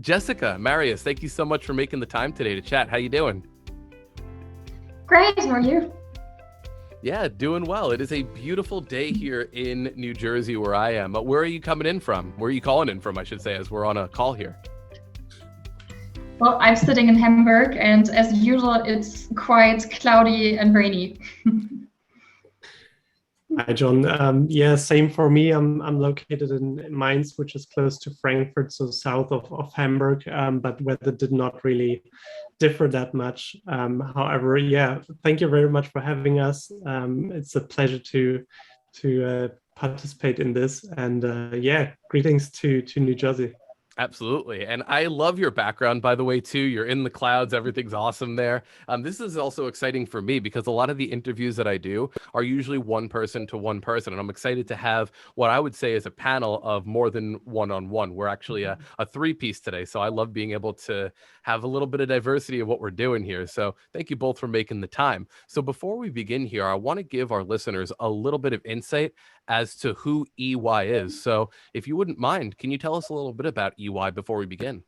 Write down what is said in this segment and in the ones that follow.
Jessica, Marius, thank you so much for making the time today to chat. How you doing? Great, how are you? Yeah, doing well. It is a beautiful day here in New Jersey where I am. Where are you coming in from? Where are you calling in from, I should say, as we're on a call here? Well, I'm sitting in Hamburg, and as usual, it's quite cloudy and rainy. Hi, John. Yeah, same for me. I'm located in Mainz, which is close to Frankfurt, so south of Hamburg, but weather did not really differ that much. However, yeah, thank you very much for having us. It's a pleasure to participate in this, and yeah, greetings to New Jersey. Absolutely. And I love your background, by the way, too. You're in the clouds. Everything's awesome there. This is also exciting for me because a lot of the interviews that I do are usually one person to one person. And I'm excited to have what I would say is a panel of more than one-on-one. We're actually a three-piece today. So I love being able to have a little bit of diversity of what we're doing here. So thank you both for making the time. So before we begin here, I want to give our listeners a little bit of insight as to who EY is. So if you wouldn't mind, can you tell us a little bit about EY before we begin?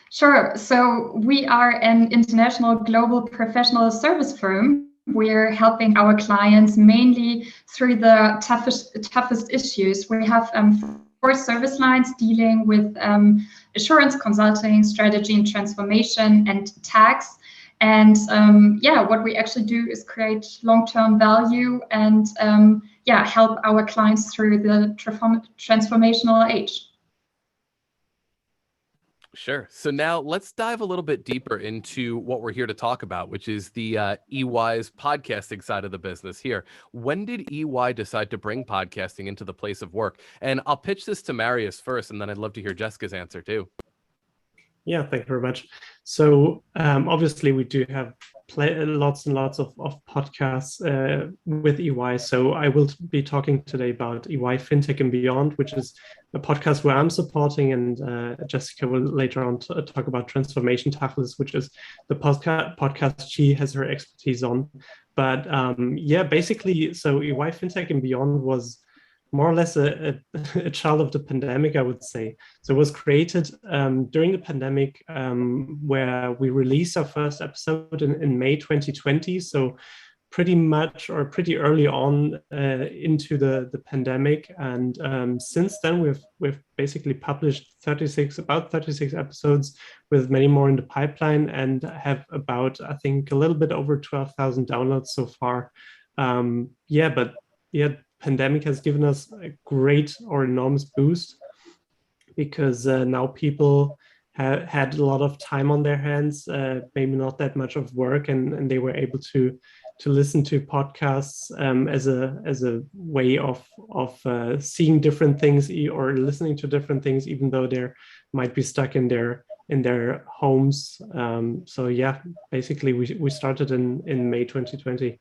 Sure. So we are an international global professional service firm. We're helping our clients mainly through the toughest issues. We have 4 service lines dealing with assurance consulting, strategy and transformation, and tax. And what we actually do is create long-term value and help our clients through the transformational age. Sure. So now let's dive a little bit deeper into what we're here to talk about, which is the EY's podcasting side of the business here. When did EY decide to bring podcasting into the place of work? And I'll pitch this to Marius first, and then I'd love to hear Jessica's answer too. Yeah, thank you very much. So obviously we do have lots and lots of podcasts with EY. So I will be talking today about EY FinTech and Beyond, which is a podcast where I'm supporting, and Jessica will later on talk about Transformation Tacheles, which is the podcast she has her expertise on. But basically, so EY FinTech and Beyond was more or less a child of the pandemic, I would say. So it was created during the pandemic, where we released our first episode in May 2020. So pretty much or pretty early on into the pandemic. And since then, we've basically published about 36 episodes with many more in the pipeline, and have about, I think, a little bit over 12,000 downloads so far. Pandemic has given us a great or enormous boost because now people had a lot of time on their hands, maybe not that much of work, and they were able to listen to podcasts as a way of seeing different things or listening to different things, even though they might be stuck in their homes. So yeah, basically we started in May 2020.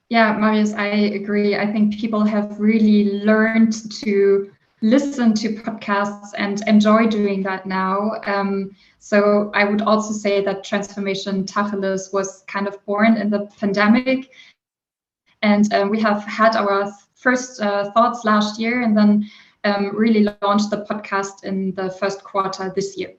Yeah, Marius, I agree. I think people have really learned to listen to podcasts and enjoy doing that now. So I would also say that Transformation Tacheles was kind of born in the pandemic. And we have had our first thoughts last year, and then really launched the podcast in the first quarter this year.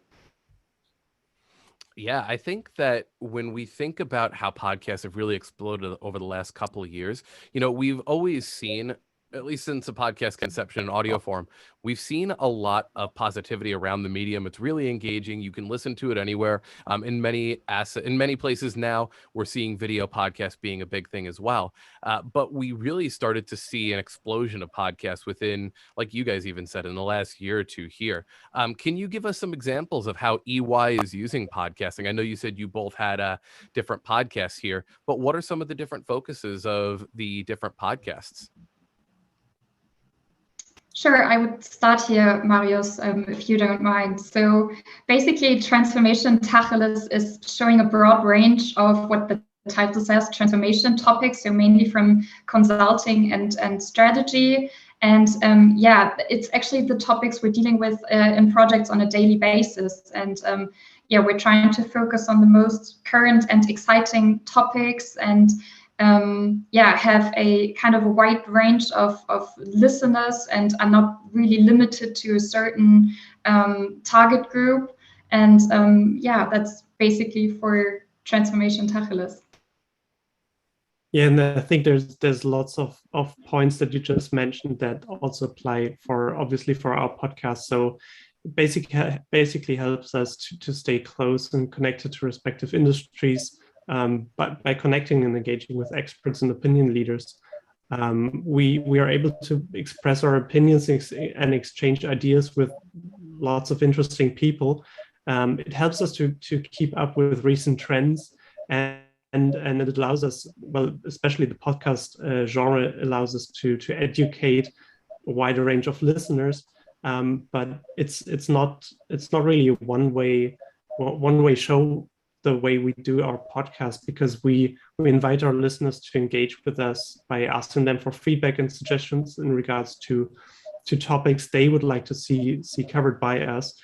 Yeah, I think that when we think about how podcasts have really exploded over the last couple of years, we've always seen, at least since the podcast conception in audio form, we've seen a lot of positivity around the medium. It's really engaging. You can listen to it anywhere. In many places now, we're seeing video podcasts being a big thing as well. But we really started to see an explosion of podcasts within, like you guys even said, in the last year or two here. Can you give us some examples of how EY is using podcasting? I know you said you both had different podcasts here, but what are some of the different focuses of the different podcasts? Sure, I would start here, Marius, if you don't mind. So basically, Transformation Tacheles is showing a broad range of what the title says, transformation topics, so mainly from consulting and strategy. And it's actually the topics we're dealing with in projects on a daily basis. And we're trying to focus on the most current and exciting topics, and have a kind of a wide range of listeners and are not really limited to a certain target group. And that's basically for Transformation Tacheles. Yeah, and I think there's lots of points that you just mentioned that also apply for obviously for our podcast. So basically helps us to stay close and connected to respective industries, but by connecting and engaging with experts and opinion leaders. We are able to express our opinions and exchange ideas with lots of interesting people. It helps us to keep up with recent trends, and it allows us, well, especially the podcast genre allows us to educate a wider range of listeners. But it's not really a one way show the way we do our podcast, because we invite our listeners to engage with us by asking them for feedback and suggestions in regards to topics they would like to see covered by us.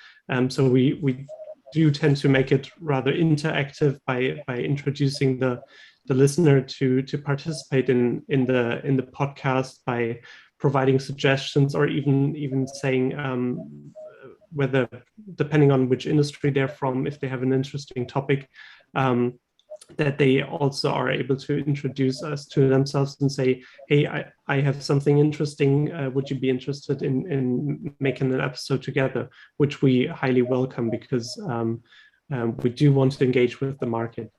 So we do tend to make it rather interactive by introducing the listener to participate in the podcast by providing suggestions, or even saying whether, depending on which industry they're from, if they have an interesting topic, that they also are able to introduce us to themselves and say, hey, I have something interesting. Would you be interested in making an episode together? Which we highly welcome, because we do want to engage with the market.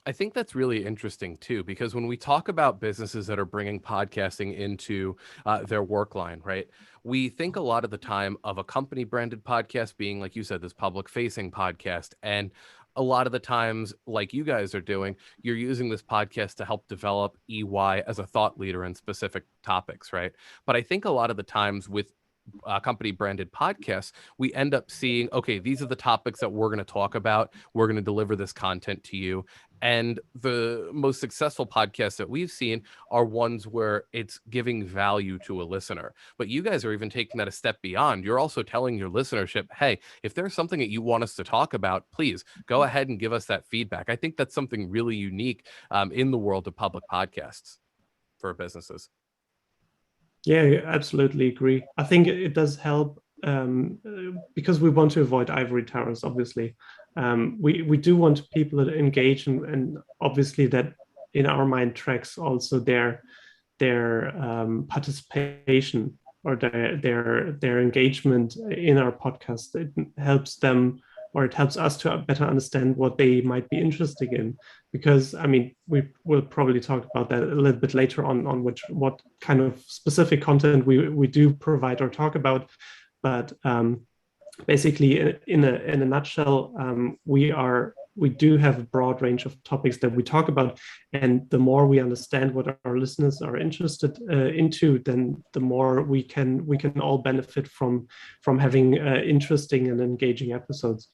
I think that's really interesting too, because when we talk about businesses that are bringing podcasting into their work line, right, we think a lot of the time of a company branded podcast being, like you said, this public facing podcast. And a lot of the times, like you guys are doing, you're using this podcast to help develop EY as a thought leader in specific topics, right? But I think a lot of the times with company branded podcasts, we end up seeing, okay, these are the topics that we're going to talk about. We're going to deliver this content to you. And the most successful podcasts that we've seen are ones where it's giving value to a listener. But you guys are even taking that a step beyond. You're also telling your listenership, hey, if there's something that you want us to talk about, please go ahead and give us that feedback. I think that's something really unique in the world of public podcasts for businesses. Yeah, I absolutely agree. I think it does help, because we want to avoid ivory towers, obviously. We do want people to engage, and obviously that in our mind tracks also their participation or their engagement in our podcast. It helps them, or it helps us to better understand what they might be interested in. Because, I mean, we will probably talk about that a little bit later on what kind of specific content we do provide or talk about. But basically, in a nutshell, we do have a broad range of topics that we talk about, and the more we understand what our listeners are interested into, then the more we can all benefit from having interesting and engaging episodes.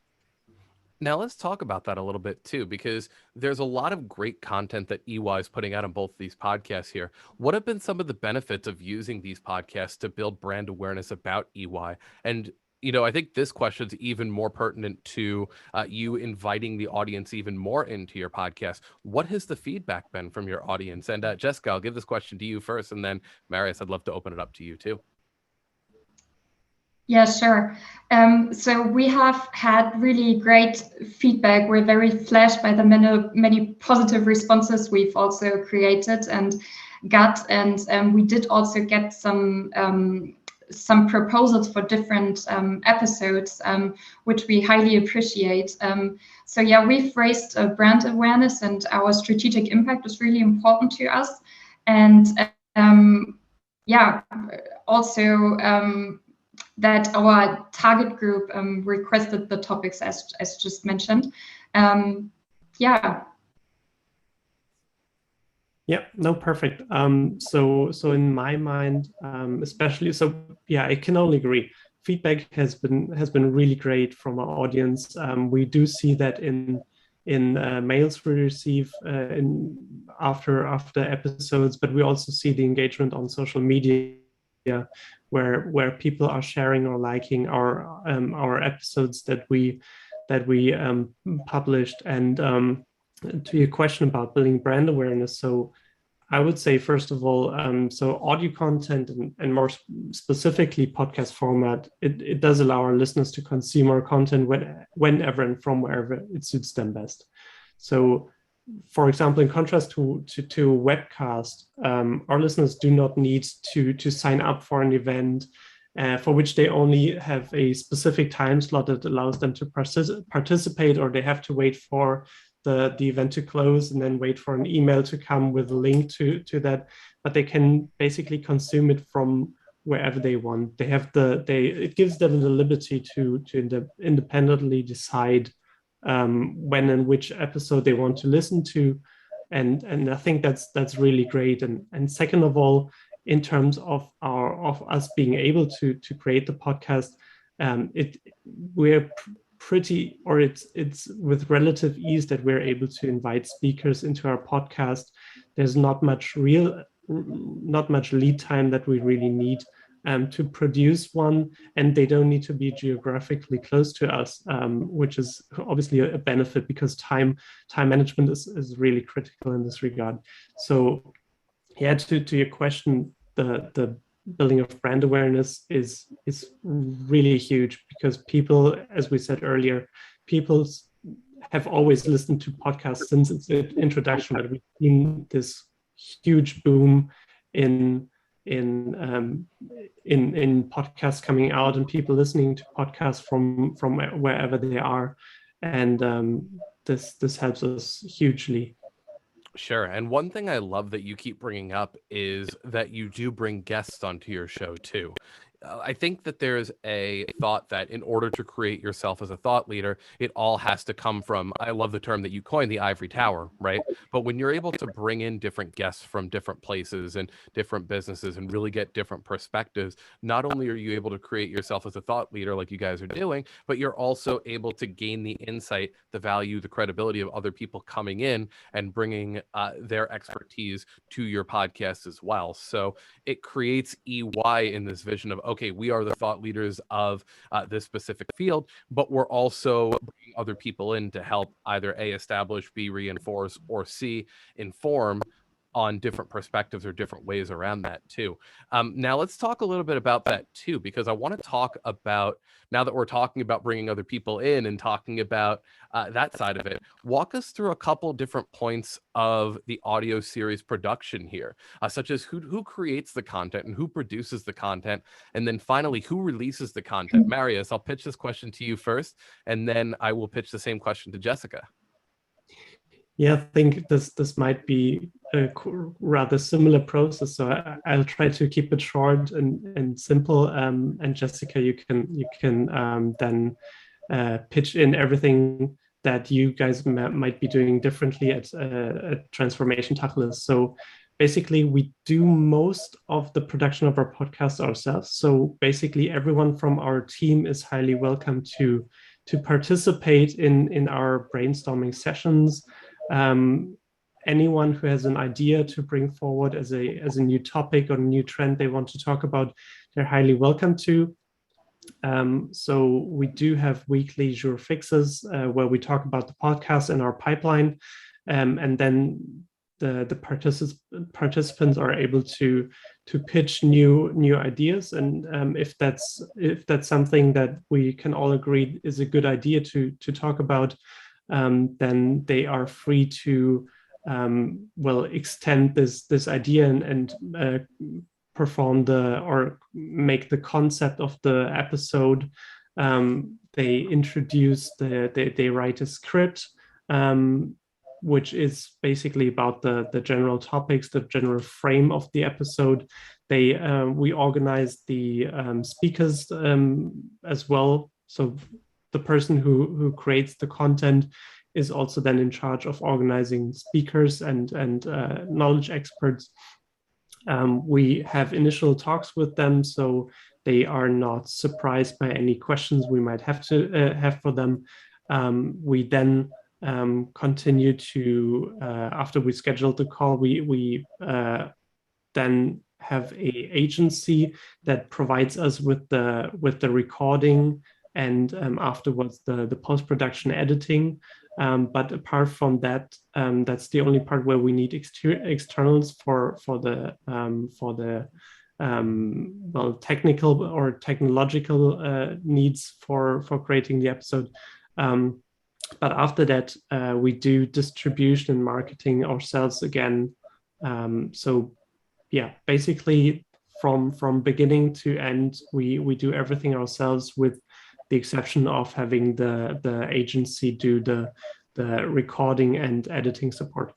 Now let's talk about that a little bit too, because there's a lot of great content that EY is putting out on both these podcasts here. What have been some of the benefits of using these podcasts to build brand awareness about EY? And, you know, I think this question is even more pertinent to you inviting the audience even more into your podcast. What has the feedback been from your audience? And Jessica, I'll give this question to you first, and then Marius, I'd love to open it up to you too. Yeah, sure. So we have had really great feedback. We're very flashed by the many positive responses we've also created and got. And we did also get some proposals for different episodes, which we highly appreciate. So yeah, we've raised brand awareness, and our strategic impact is really important to us. And also that our target group requested the topics as just mentioned. Yeah, no, perfect. So in my mind, especially, so yeah, I can only agree. Feedback has been really great from our audience. We do see that in mails we receive after episodes, but we also see the engagement on social media, where people are sharing or liking our episodes that we published. And to your question about building brand awareness, so I would say, first of all, so audio content and more specifically podcast format, it does allow our listeners to consume our content whenever and from wherever it suits them best. So, for example, in contrast to webcast, our listeners do not need to sign up for an event for which they only have a specific time slot that allows them to participate, or they have to wait for the event to close and then wait for an email to come with a link to that. But they can basically consume it from wherever they want. It gives them the liberty to independently decide when and which episode they want to listen to, and I think that's really great. And second of all, in terms of us being able to create the podcast, we're pretty, or it's with relative ease that we're able to invite speakers into our podcast. There's not much lead time that we really need to produce one, and they don't need to be geographically close to us, which is obviously a benefit, because time management is really critical in this regard. So yeah, to your question, the building of brand awareness is really huge, because people, as we said earlier, people have always listened to podcasts since its introduction, but we've seen this huge boom in podcasts coming out and people listening to podcasts from wherever they are, and this helps us hugely. Sure. And one thing I love that you keep bringing up is that you do bring guests onto your show too. I think that there's a thought that in order to create yourself as a thought leader, it all has to come from, I love the term that you coined, the ivory tower, right? But when you're able to bring in different guests from different places and different businesses and really get different perspectives, not only are you able to create yourself as a thought leader like you guys are doing, but you're also able to gain the insight, the value, the credibility of other people coming in and bringing their expertise to your podcast as well. So it creates EY in this vision of, okay, we are the thought leaders of this specific field, but we're also bringing other people in to help either A, establish, B, reinforce, or C, inform on different perspectives or different ways around that too. Now let's talk a little bit about that too, because I want to talk about, now that we're talking about bringing other people in and talking about that side of it, walk us through a couple different points of the audio series production here, such as who creates the content and who produces the content, and then finally who releases the content. Marius, I'll pitch this question to you first, and then I will pitch the same question to Jessica. Yeah, I think this might be a rather similar process. So I'll try to keep it short and simple. And Jessica, you can then pitch in everything that you guys might be doing differently at Transformation Tacheles. So basically, we do most of the production of our podcast ourselves. So basically, everyone from our team is highly welcome to participate in our brainstorming sessions. Anyone who has an idea to bring forward as a new topic or a new trend they want to talk about, they're highly welcome to. So we do have weekly jour fixes where we talk about the podcast and our pipeline, and then the participants are able to pitch new ideas, and if that's something that we can all agree is a good idea to talk about, then they are free to extend this idea and perform or make the concept of the episode. They introduce they write a script, which is basically about the general topics, the general frame of the episode. We organize the speakers as well. So the person who creates the content is also then in charge of organizing speakers and knowledge experts. We have initial talks with them, so they are not surprised by any questions we might have to have for them. We then continue to, after we schedule the call, we then have a agency that provides us with the recording and afterwards the post-production editing. But apart from that, that's the only part where we need externals for the well, technical or technological needs for creating the episode. But after that, we do distribution and marketing ourselves again. So yeah, basically from beginning to end, we do everything ourselves, with the exception of having the agency do the recording and editing support.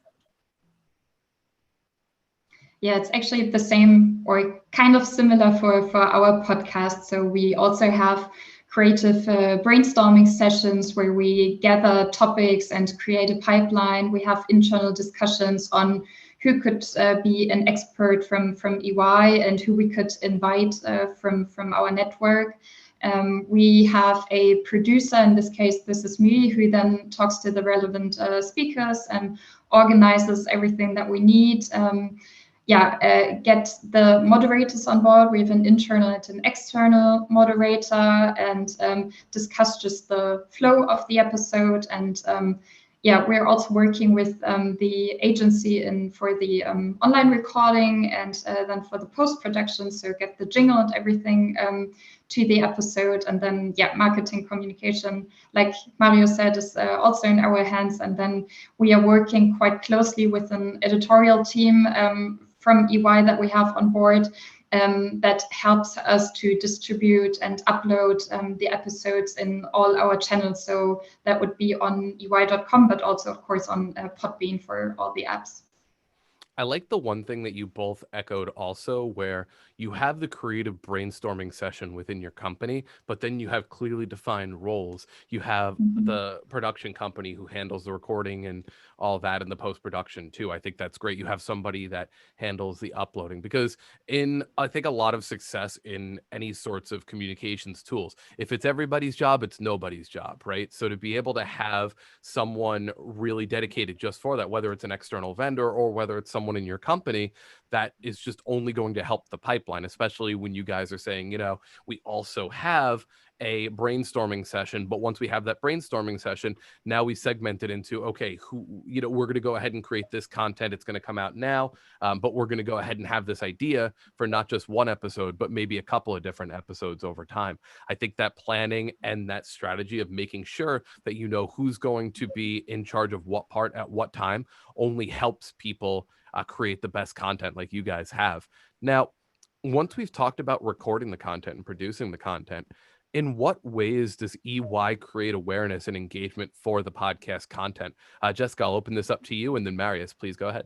Yeah, it's actually the same or kind of similar for our podcast. So we also have creative brainstorming sessions where we gather topics and create a pipeline. We have internal discussions on who could be an expert from EY and who we could invite from our network. We have a producer, in this case, this is me, who then talks to the relevant speakers and organizes everything that we need. Get the moderators on board. We have an internal and an external moderator, and discuss just the flow of the episode. And we're also working with the agency for the online recording, and then for the post-production, so get the jingle and everything to the episode. And then marketing communication, like Marius said, is also in our hands. And then we are working quite closely with an editorial team from EY that we have on board, that helps us to distribute and upload the episodes in all our channels. So that would be on ey.com, but also, of course, on Podbean for all the apps. I like the one thing that you both echoed also, where you have the creative brainstorming session within your company, but then you have clearly defined roles. You have the production company who handles the recording and all that, and the post-production too. I think that's great. You have somebody that handles the uploading, because I think a lot of success in any sorts of communications tools, if it's everybody's job, it's nobody's job, right? So to be able to have someone really dedicated just for that, whether it's an external vendor or whether it's someone in your company, that is just only going to help the pipeline, especially when you guys are saying, we also have a brainstorming session, but once we have that brainstorming session, now we segment it into, okay, we're going to go ahead and create this content. It's going to come out now, but we're going to go ahead and have this idea for not just one episode, but maybe a couple of different episodes over time. I think that planning and that strategy of making sure that who's going to be in charge of what part at what time only helps people create the best content like you guys have. Now, once we've talked about recording the content and producing the content, in what ways does EY create awareness and engagement for the podcast content? Jessica, I'll open this up to you, and then Marius, please go ahead.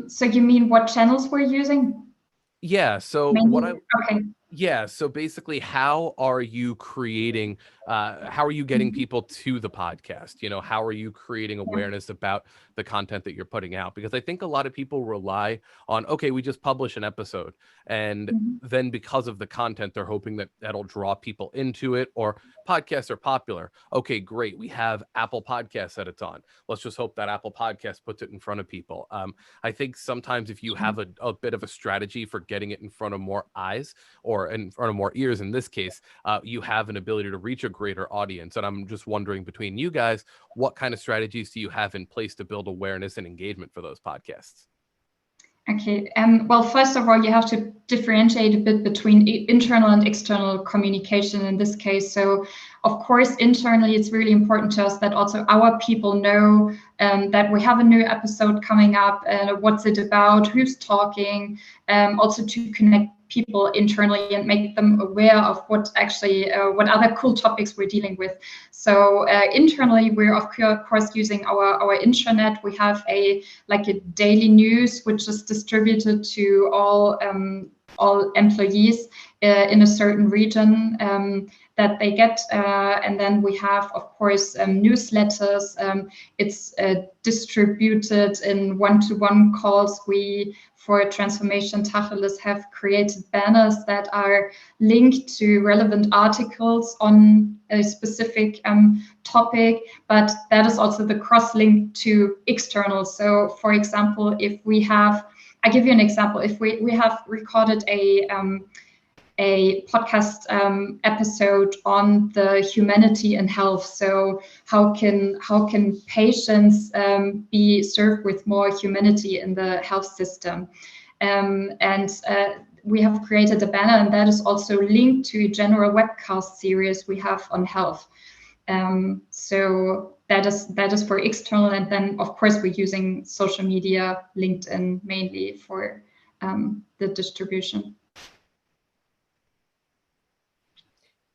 So you mean what channels we're using? Yeah. So Okay. Yeah. So basically, how are you creating, how are you getting people to the podcast? How are you creating awareness about the content that you're putting out? Because I think a lot of people rely on, okay, we just publish an episode. And then because of the content, they're hoping that that'll draw people into it, or podcasts are popular. Okay, great. We have Apple Podcasts that it's on. Let's just hope that Apple Podcast puts it in front of people. I think sometimes if you have a bit of a strategy for getting it in front of more eyes, or in front of more ears in this case, you have an ability to reach a greater audience. And I'm just wondering, between you guys, what kind of strategies do you have in place to build awareness and engagement for those podcasts? Okay. Well, first of all, you have to differentiate a bit between internal and external communication in this case. So, of course, internally, it's really important to us that also our people know that we have a new episode coming up, what's it about, who's talking, also to connect people internally and make them aware of what other cool topics we're dealing with. So internally, we're of course using our intranet. We have a daily news, which is distributed to all employees in a certain region that they get. And then we have, of course, newsletters. It's distributed in one-to-one calls. We, for Transformation Tacheles, have created banners that are linked to relevant articles on a specific topic, but that is also the cross-link to external. So, for example, if we have, I give you an example. If we have recorded a podcast episode on the humanity and health. So how can patients be served with more humanity in the health system? And we have created a banner, and that is also linked to a general webcast series we have on health. So that is for external, and then of course we're using social media, LinkedIn mainly for the distribution.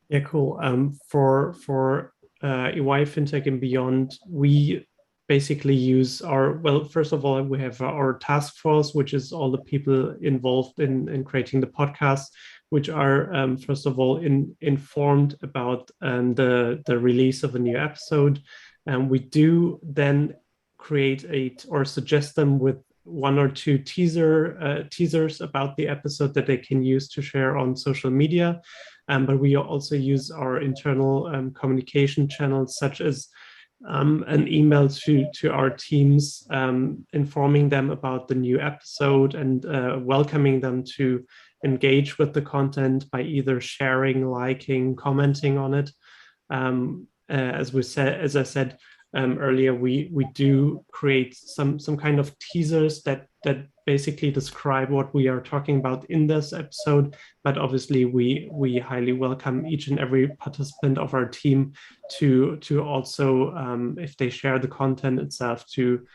Yeah, cool. For EY FinTech and beyond, we basically use first of all, we have our task force, which is all the people involved in creating the podcast, which are first of all informed about the release of a new episode. And we do then create or suggest them with one or two teasers about the episode that they can use to share on social media. But we also use our internal communication channels, such as an email to our teams, informing them about the new episode and welcoming them to engage with the content by either sharing, liking, commenting on it. As I said earlier, we do create some kind of teasers that basically describe what we are talking about in this episode. But obviously, we highly welcome each and every participant of our team to also, if they share the content itself, to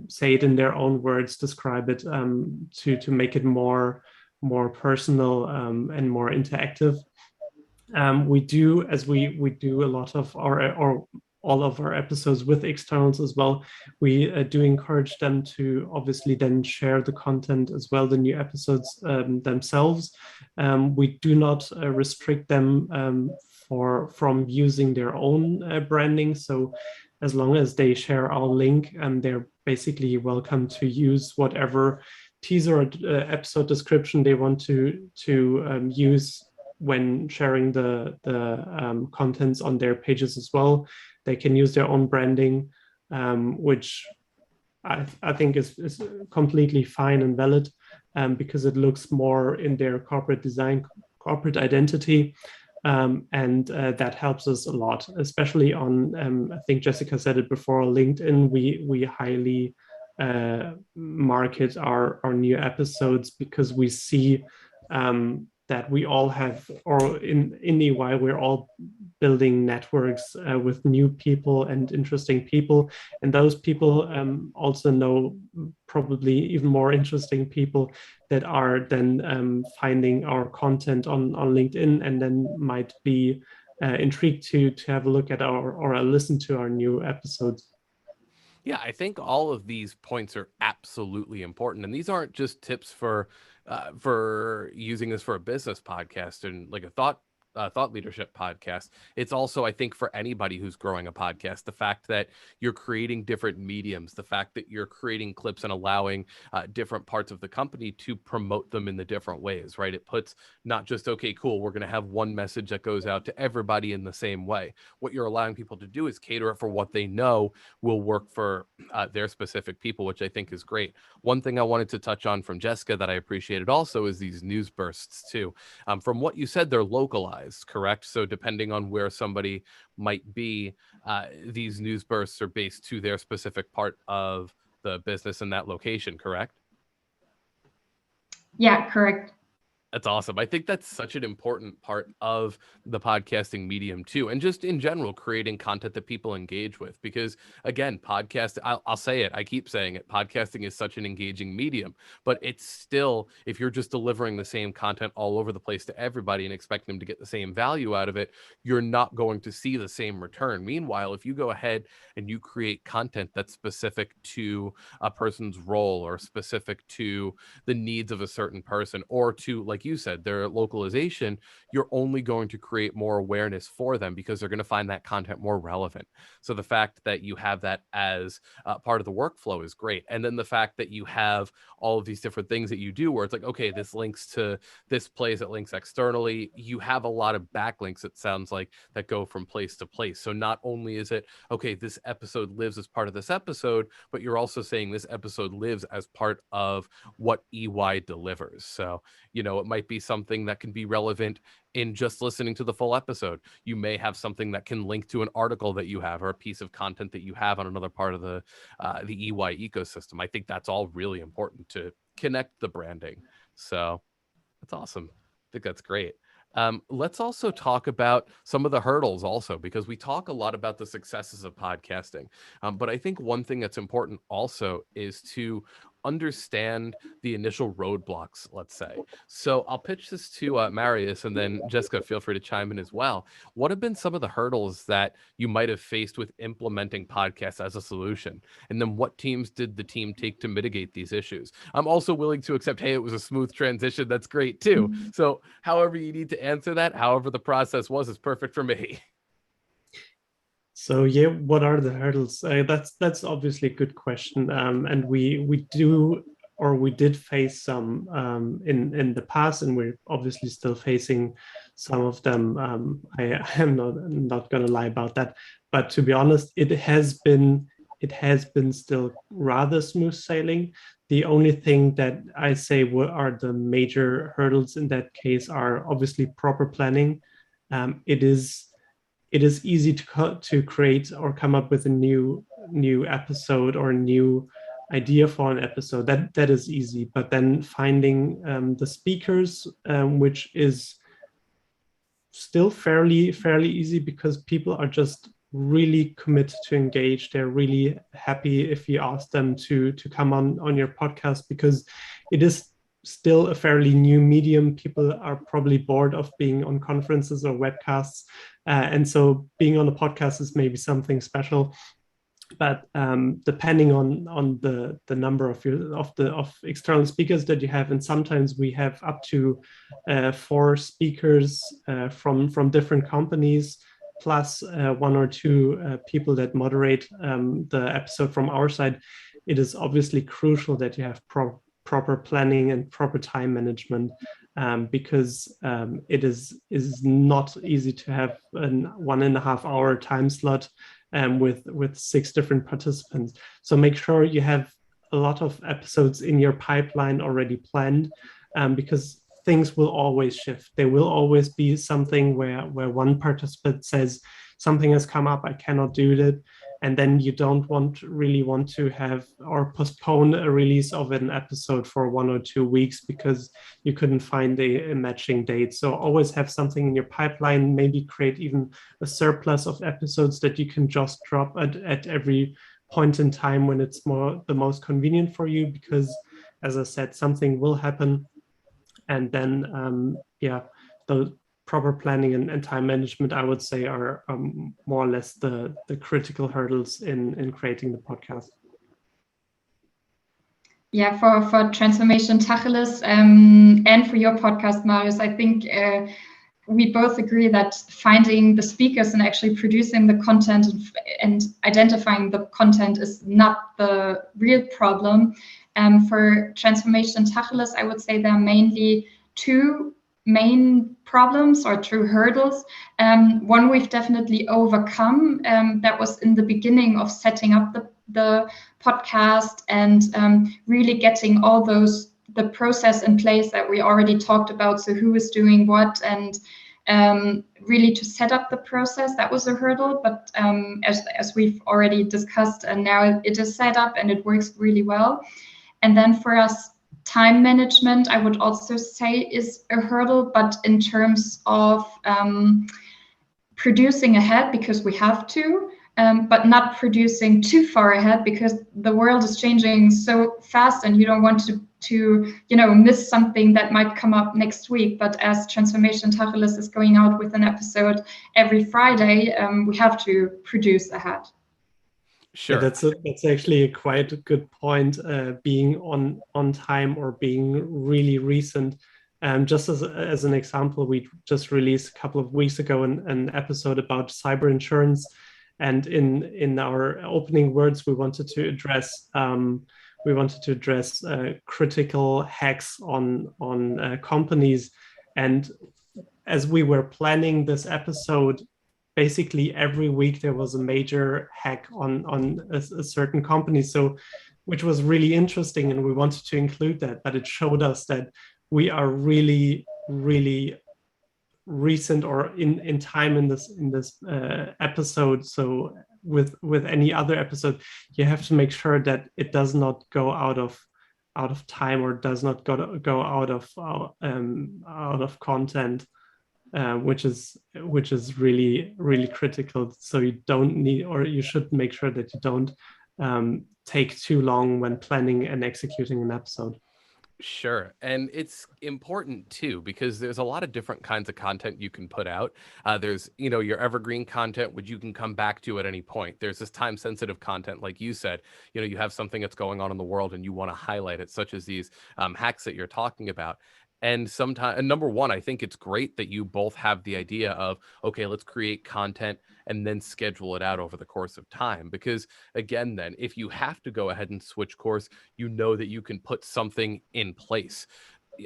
say it in their own words, describe it, to make it more personal and more interactive. We do, as we do a lot of all of our episodes with externals as well, we do encourage them to obviously then share the content as well, the new episodes themselves. We do not restrict them from using their own branding. So as long as they share our link, they're basically welcome to use whatever teaser or episode description they want to use when sharing the contents on their pages as well. They can use their own branding, which I think is completely fine and valid, because it looks more in their corporate design, corporate identity. And that helps us a lot, especially on, I think Jessica said it before, LinkedIn. We highly market our new episodes, because we see that we all have, or in EY, we're all building networks with new people and interesting people. And those people also know probably even more interesting people that are then finding our content on LinkedIn, and then might be intrigued to have a look at or listen to our new episodes. Yeah, I think all of these points are absolutely important, and these aren't just tips for using this for a business podcast and like a thought leadership podcast. It's also, I think, for anybody who's growing a podcast, the fact that you're creating different mediums, the fact that you're creating clips and allowing different parts of the company to promote them in the different ways, right? It puts not just, okay, cool, we're going to have one message that goes out to everybody in the same way. What you're allowing people to do is cater it for what they know will work for their specific people, which I think is great. One thing I wanted to touch on from Jessica that I appreciated also is these news bursts too. From what you said, they're localized, correct? So depending on where somebody might be, these news bursts are based to their specific part of the business in that location, correct? Yeah, correct. That's awesome. I think that's such an important part of the podcasting medium too, and just in general, creating content that people engage with. Because again, I'll say it, I keep saying it, podcasting is such an engaging medium, but it's still, if you're just delivering the same content all over the place to everybody and expecting them to get the same value out of it, you're not going to see the same return. Meanwhile, if you go ahead and you create content that's specific to a person's role or specific to the needs of a certain person, or to, like you said, their localization, you're only going to create more awareness for them because they're going to find that content more relevant. So the fact that you have that as part of the workflow is great. And then the fact that you have all of these different things that you do where it's like, okay, this links to this place, it links externally. You have a lot of backlinks, it sounds like, that go from place to place. So not only is it, okay, this episode lives as part of this episode, but you're also saying this episode lives as part of what EY delivers. So, it might be something that can be relevant in just listening to the full episode. You may have something that can link to an article that you have or a piece of content that you have on another part of the EY ecosystem. I think that's all really important to connect the branding. So that's awesome. I think that's great. Let's also talk about some of the hurdles also, because we talk a lot about the successes of podcasting. But I think one thing that's important also is to understand the initial roadblocks, let's say. So I'll pitch this to Marius, and then Jessica, feel free to chime in as well. What have been some of the hurdles that you might have faced with implementing podcasts as a solution? And then what teams did the team take to mitigate these issues? I'm also willing to accept, hey, it was a smooth transition. That's great too. So however you need to answer that, however the process was, is perfect for me. So yeah, what are the hurdles? That's obviously a good question, and we did face some in the past, and we're obviously still facing some of them. I am not going to lie about that, but to be honest, it has been still rather smooth sailing. The only thing that I say are the major hurdles in that case are obviously proper planning. It is easy to create or come up with a new episode or a new idea for an episode. That is easy, but then finding the speakers, which is still fairly easy, because people are just really committed to engage. They're really happy if you ask them to come on your podcast, because it is still a fairly new medium. People are probably bored of being on conferences or webcasts, and so being on a podcast is maybe something special. But depending on the number of external speakers that you have, and sometimes we have up to 4 speakers from different companies, plus 1 or 2 people that moderate the episode from our side. It is obviously crucial that you have proper planning and proper time management, because it is not easy to have a 1.5 hour time slot with 6 different participants. So make sure you have a lot of episodes in your pipeline already planned, because things will always shift. There will always be something where one participant says, something has come up, I cannot do it. And then you don't really want to have or postpone a release of an episode for 1 or 2 weeks because you couldn't find a matching date. So always have something in your pipeline, maybe create even a surplus of episodes that you can just drop at every point in time when it's the most convenient for you, because as I said, something will happen. And then, the proper planning and time management, I would say, are more or less the critical hurdles in creating the podcast. Yeah, for Transformation Tacheles and for your podcast, Marius, I think we both agree that finding the speakers and actually producing the content and identifying the content is not the real problem. For Transformation Tacheles, I would say there are mainly 2 main problems or 2 hurdles. One we've definitely overcome. That was in the beginning of setting up the podcast and really getting all the process in place that we already talked about. So who is doing what, and really to set up the process. That was a hurdle, but as we've already discussed, and now it is set up and it works really well. And then for us, time management, I would also say, is a hurdle, but in terms of producing ahead, because we have to, but not producing too far ahead, because the world is changing so fast and you don't want to miss something that might come up next week. But as Transformation Tacheles is going out with an episode every Friday, we have to produce ahead. Sure. Yeah, that's actually a quite a good point, being on time or being really recent. Just as an example, we just released a couple of weeks ago an episode about cyber insurance, and in our opening words, we wanted to address critical hacks on companies. And as we were planning this episode, basically every week there was a major hack on a certain company, so which was really interesting, and we wanted to include that. But it showed us that we are really, really recent or in time in this episode. So with any other episode, you have to make sure that it does not go out of time or does not go out of content, which is really, really critical. So you don't need, or you should make sure that you don't take too long when planning and executing an episode. Sure. And it's important too, because there's a lot of different kinds of content you can put out. There's, your evergreen content, which you can come back to at any point. There's this time sensitive content, like you said, you have something that's going on in the world and you want to highlight it, such as these hacks that you're talking about. And sometimes, and number one, I think it's great that you both have the idea of, okay, let's create content and then schedule it out over the course of time. Because again, then if you have to go ahead and switch course, you know that you can put something in place.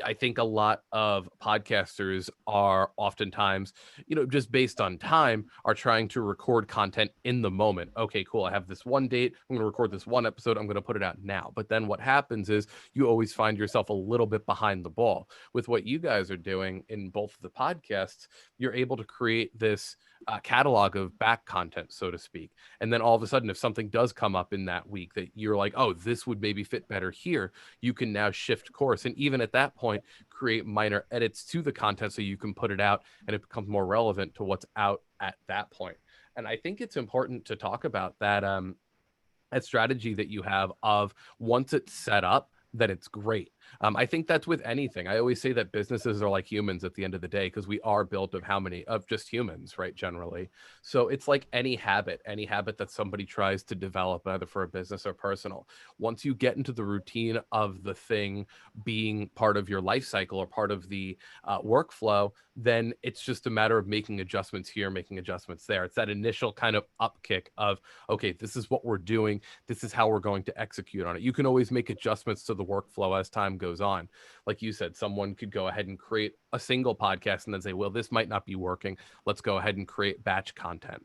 I think a lot of podcasters are oftentimes, just based on time, are trying to record content in the moment. Okay, cool. I have this one date. I'm going to record this one episode. I'm going to put it out now. But then what happens is you always find yourself a little bit behind the ball. With what you guys are doing in both of the podcasts, you're able to create this catalog of back content, so to speak. And then all of a sudden, if something does come up in that week that you're like, oh, this would maybe fit better here, you can now shift course. And even at that point, create minor edits to the content so you can put it out and it becomes more relevant to what's out at that point. And I think it's important to talk about that that strategy that you have of once it's set up, that it's great. I think that's with anything. I always say that businesses are like humans at the end of the day, because we are built of just humans, right? Generally. So it's like any habit that somebody tries to develop, either for a business or personal. Once you get into the routine of the thing being part of your life cycle or part of the workflow, then it's just a matter of making adjustments here, making adjustments there. It's that initial kind of upkick of, okay, this is what we're doing. This is how we're going to execute on it. You can always make adjustments to the workflow as time goes on. Like you said, someone could go ahead and create a single podcast and then say, well, this might not be working. Let's go ahead and create batch content.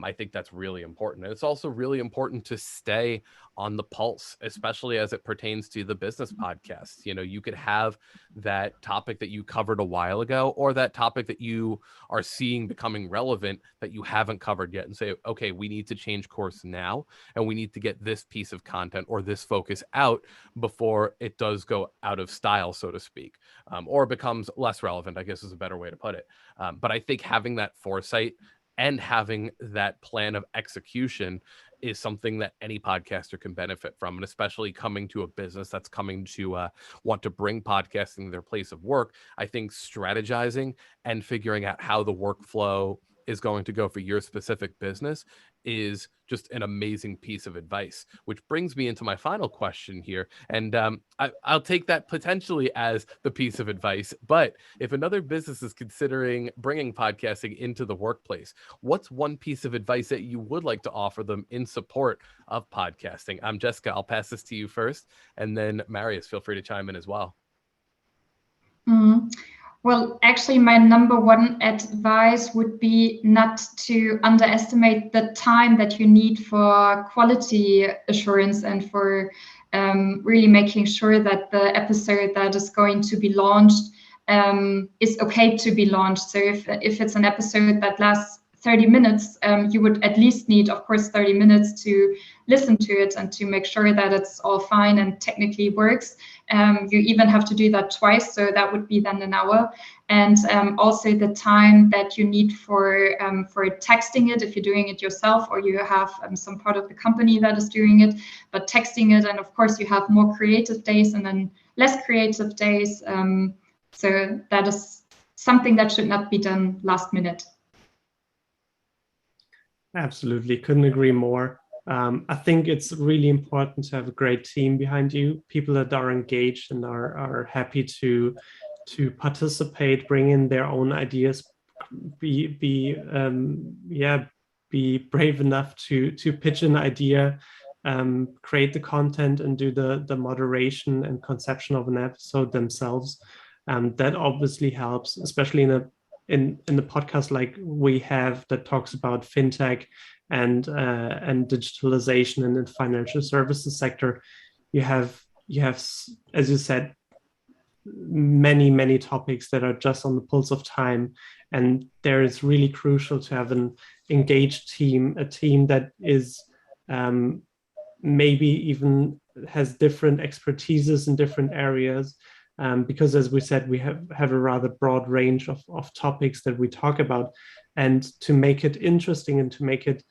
I think that's really important. And it's also really important to stay on the pulse, especially as it pertains to the business podcast. You could have that topic that you covered a while ago, or that topic that you are seeing becoming relevant that you haven't covered yet, and say, okay, we need to change course now, and we need to get this piece of content or this focus out before it does go out of style, so to speak, or becomes less relevant, I guess is a better way to put it. But I think having that foresight and having that plan of execution is something that any podcaster can benefit from. And especially coming to a business that's coming to want to bring podcasting to their place of work, I think strategizing and figuring out how the workflow is going to go for your specific business is just an amazing piece of advice, which brings me into my final question here. And I'll take that potentially as the piece of advice. But if another business is considering bringing podcasting into the workplace, what's one piece of advice that you would like to offer them in support of podcasting? Jessica, I'll pass this to you first. And then Marius, feel free to chime in as well. Well, actually, my number one advice would be not to underestimate the time that you need for quality assurance and for really making sure that the episode that is going to be launched is okay to be launched. So if it's an episode that lasts 30 minutes, you would at least need, of course, 30 minutes to listen to it and to make sure that it's all fine and technically works. You even have to do that twice, so that would be then an hour. And also the time that you need for texting it, if you're doing it yourself or you have some part of the company that is doing it, but texting it. And of course, you have more creative days and then less creative days. So that is something that should not be done last minute. Absolutely, couldn't agree more. I think it's really important to have a great team behind you, people that are engaged and are happy to participate, bring in their own ideas, be brave enough to pitch an idea, create the content and do the moderation and conception of an episode themselves. That obviously helps, especially in the podcast like we have that talks about fintech and digitalization and the financial services sector. You have, as you said, many topics that are just on the pulse of time. And there it's really crucial to have an engaged team, a team that is maybe even has different expertises in different areas. Because as we said, we have a rather broad range of topics that we talk about. And to make it interesting and to make it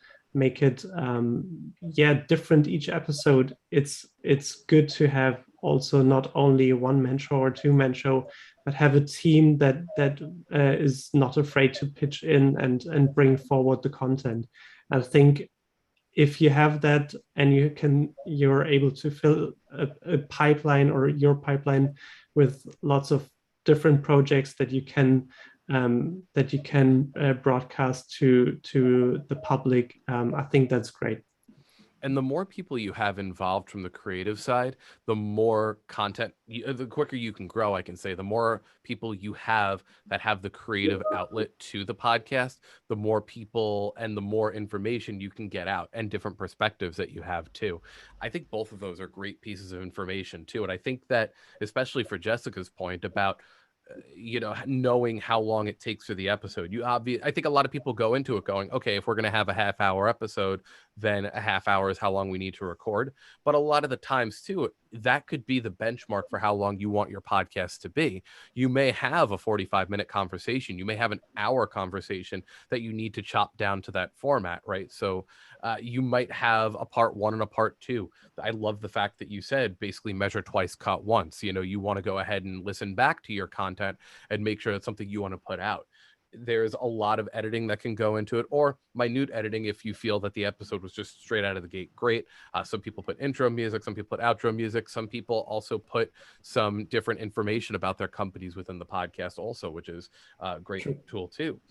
different each episode, it's good to have also not only a one-man show or two-man show, but have a team that is not afraid to pitch in and bring forward the content. I think if you have that and you're able to fill a pipeline or your pipeline with lots of different projects that you can broadcast to the public, I think that's great. And the more people you have involved from the creative side, the more content, the quicker you can grow, I can say. The more people you have that have the creative outlet to the podcast, the more people and the more information you can get out and different perspectives that you have too. I think both of those are great pieces of information too. And I think that, especially for Jessica's point about knowing how long it takes for the episode. I think a lot of people go into it going, okay, if we're going to have a half-hour episode, then a half hour is how long we need to record. But a lot of the times too, that could be the benchmark for how long you want your podcast to be. You may have a 45-minute conversation. You may have an hour conversation that you need to chop down to that format, right? So you might have a part 1 and a part 2. I love the fact that you said basically measure twice, cut once. You want to go ahead and listen back to your content and make sure that's something you want to put out. There's a lot of editing that can go into it, or minute editing if you feel that the episode was just straight out of the gate great. Some people put intro music, some people put outro music, some people also put some different information about their companies within the podcast also, which is a great tool too.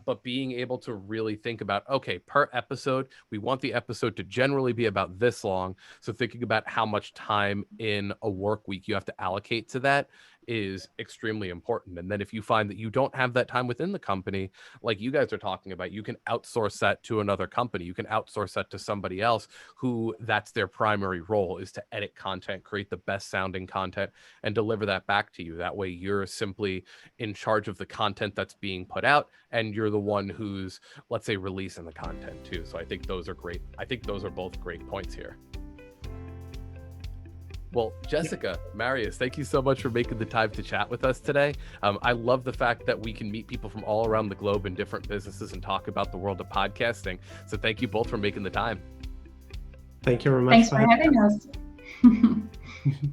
But being able to really think about, okay, per episode, we want the episode to generally be about this long. So thinking about how much time in a work week you have to allocate to that is extremely important. And then if you find that you don't have that time within the company, like you guys are talking about, you can outsource that to another company. You can outsource that to somebody else who that's their primary role, is to edit content, create the best sounding content, and deliver that back to you. That way you're simply in charge of the content that's being put out, and you're the one who's, let's say, releasing the content too. So I think those are great. I think those are both great points here. Well, Jessica, Marius, thank you so much for making the time to chat with us today. I love the fact that we can meet people from all around the globe in different businesses and talk about the world of podcasting. So thank you both for making the time. Thank you very much. Thanks for having us.